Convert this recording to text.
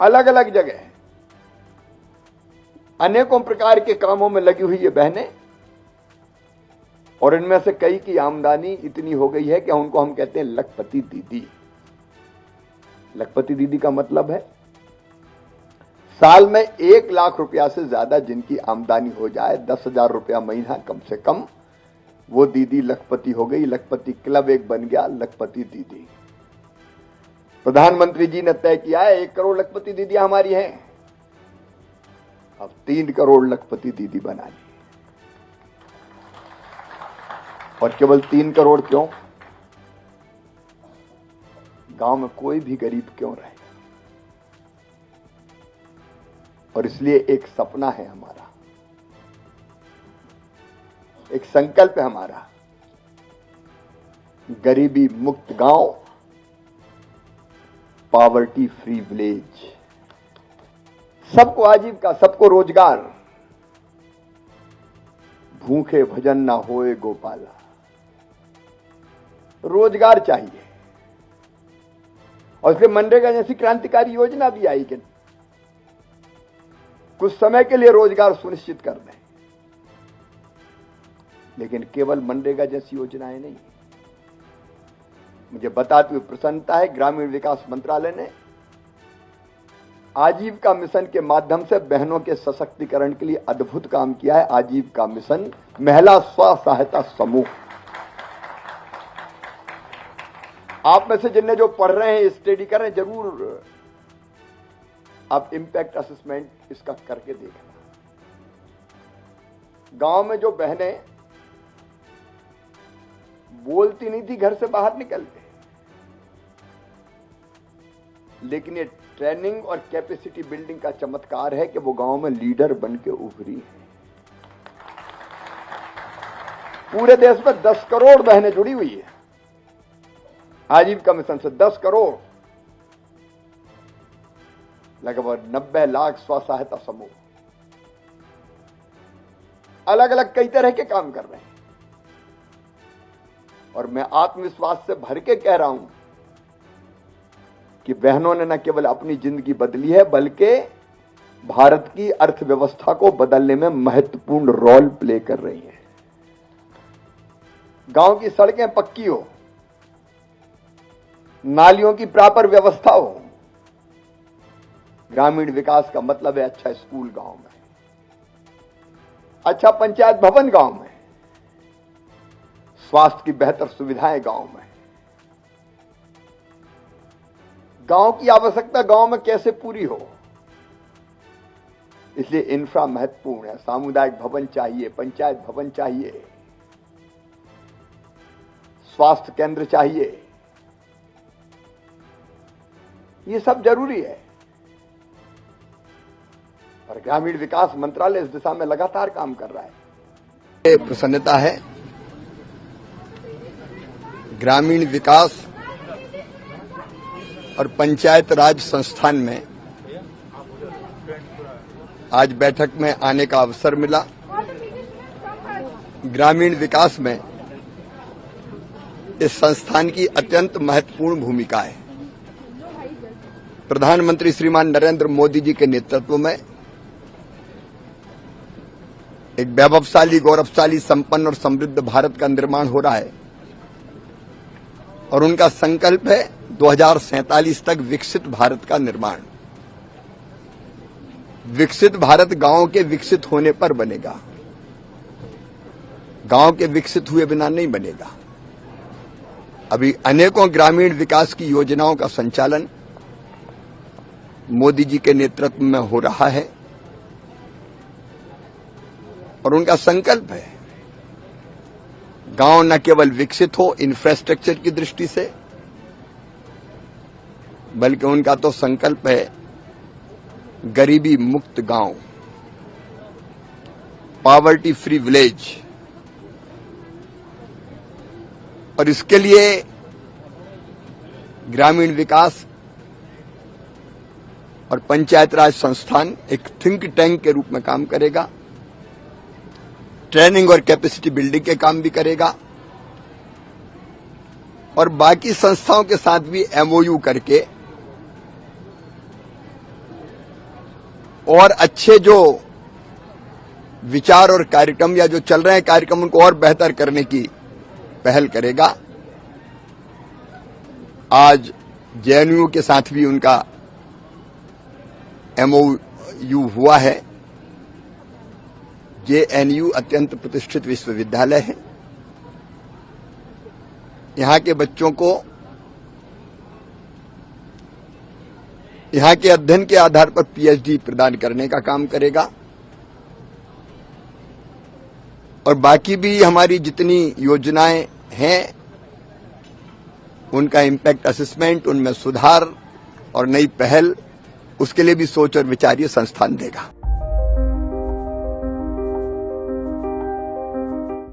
अलग अलग जगह अनेकों प्रकार के कामों में लगी हुई ये बहनें, और इनमें से कई की आमदनी इतनी हो गई है कि उनको हम कहते हैं लखपति दीदी। लखपति दीदी का मतलब है साल में 1 लाख रुपया से ज्यादा जिनकी आमदनी हो जाए, 10,000 रुपया महीना कम से कम, वो दीदी लखपति हो गई। लखपति क्लब एक बन गया, लखपति दीदी। प्रधानमंत्री जी ने तय किया है 1 करोड़ लखपति दीदी हमारी हैं, अब 3 करोड़ लखपति दीदी बना ली। और केवल 3 करोड़ क्यों? गांव में कोई भी गरीब क्यों रहे, और इसलिए एक सपना है हमारा, एक संकल्प है हमारा, गरीबी मुक्त गांव, पॉवर्टी फ्री विलेज। सबको आजीविका, सबको रोजगार, भूखे भजन ना होए गोपाला। रोजगार चाहिए, और इसलिए मनरेगा जैसी क्रांतिकारी योजना भी आई कि कुछ समय के लिए रोजगार सुनिश्चित कर दें, लेकिन केवल मनरेगा जैसी योजनाएं नहीं। मुझे बताते हुए प्रसन्नता है, ग्रामीण विकास मंत्रालय ने आजीविका मिशन के माध्यम से बहनों के सशक्तिकरण के लिए अद्भुत काम किया है। आजीविका मिशन महिला स्व सहायता समूह। आप में से जिनने जो पढ़ रहे हैं, स्टडी कर रहे हैं, जरूर आप इंपैक्ट असेसमेंट इसका करके देखना। गांव में जो बहनें बोलती नहीं थी घर से बाहर निकलते, लेकिन ये ट्रेनिंग और कैपेसिटी बिल्डिंग का चमत्कार है कि वो गांव में लीडर बन के उभरी है। पूरे देश में 10 करोड़ बहनें जुड़ी हुई है आजीविका मिशन से। 10 करोड़, लगभग 90 लाख स्व सहायता समूह अलग अलग कई तरह के काम कर रहे हैं। और मैं आत्मविश्वास से भर के कह रहा हूं कि बहनों ने न केवल अपनी जिंदगी बदली है, बल्कि भारत की अर्थव्यवस्था को बदलने में महत्वपूर्ण रोल प्ले कर रही है। गांव की सड़कें पक्की हो, नालियों की प्रॉपर व्यवस्था हो। ग्रामीण विकास का मतलब है अच्छा स्कूल गांव में, अच्छा पंचायत भवन गांव में, स्वास्थ्य की बेहतर सुविधाएं गांव में। गांव की आवश्यकता गांव में कैसे पूरी हो, इसलिए इंफ्रा महत्वपूर्ण है। सामुदायिक भवन चाहिए, पंचायत भवन चाहिए, स्वास्थ्य केंद्र चाहिए, ये सब जरूरी है। और ग्रामीण विकास मंत्रालय इस दिशा में लगातार काम कर रहा है। प्रसन्नता है, ग्रामीण विकास और पंचायत राज संस्थान में आज बैठक में आने का अवसर मिला। ग्रामीण विकास में इस संस्थान की अत्यंत महत्वपूर्ण भूमिका है। प्रधानमंत्री श्रीमान नरेंद्र मोदी जी के नेतृत्व में एक वैभवशाली, गौरवशाली, संपन्न और समृद्ध भारत का निर्माण हो रहा है, और उनका संकल्प है 2047 तक विकसित भारत का निर्माण। विकसित भारत गांव के विकसित होने पर बनेगा, गांव के विकसित हुए बिना नहीं बनेगा। अभी अनेकों ग्रामीण विकास की योजनाओं का संचालन मोदी जी के नेतृत्व में हो रहा है, और उनका संकल्प है गांव न केवल विकसित हो इंफ्रास्ट्रक्चर की दृष्टि से, बल्कि उनका तो संकल्प है गरीबी मुक्त गांव, पॉवर्टी फ्री विलेज। और इसके लिए ग्रामीण विकास और पंचायत राज संस्थान एक थिंक टैंक के रूप में काम करेगा, ट्रेनिंग और कैपेसिटी बिल्डिंग के काम भी करेगा, और बाकी संस्थाओं के साथ भी एमओयू करके और अच्छे जो विचार और कार्यक्रम या जो चल रहे हैं कार्यक्रम उनको और बेहतर करने की पहल करेगा। आज जेएनयू के साथ भी उनका एमओयू हुआ है। जेएनयू अत्यंत प्रतिष्ठित विश्वविद्यालय है। यहां के बच्चों को यहां के अध्ययन के आधार पर पीएचडी प्रदान करने का काम करेगा और बाकी भी हमारी जितनी योजनाएं हैं उनका इम्पैक्ट असेसमेंट, उनमें सुधार और नई पहल, उसके लिए भी सोच और विचार ये संस्थान देगा।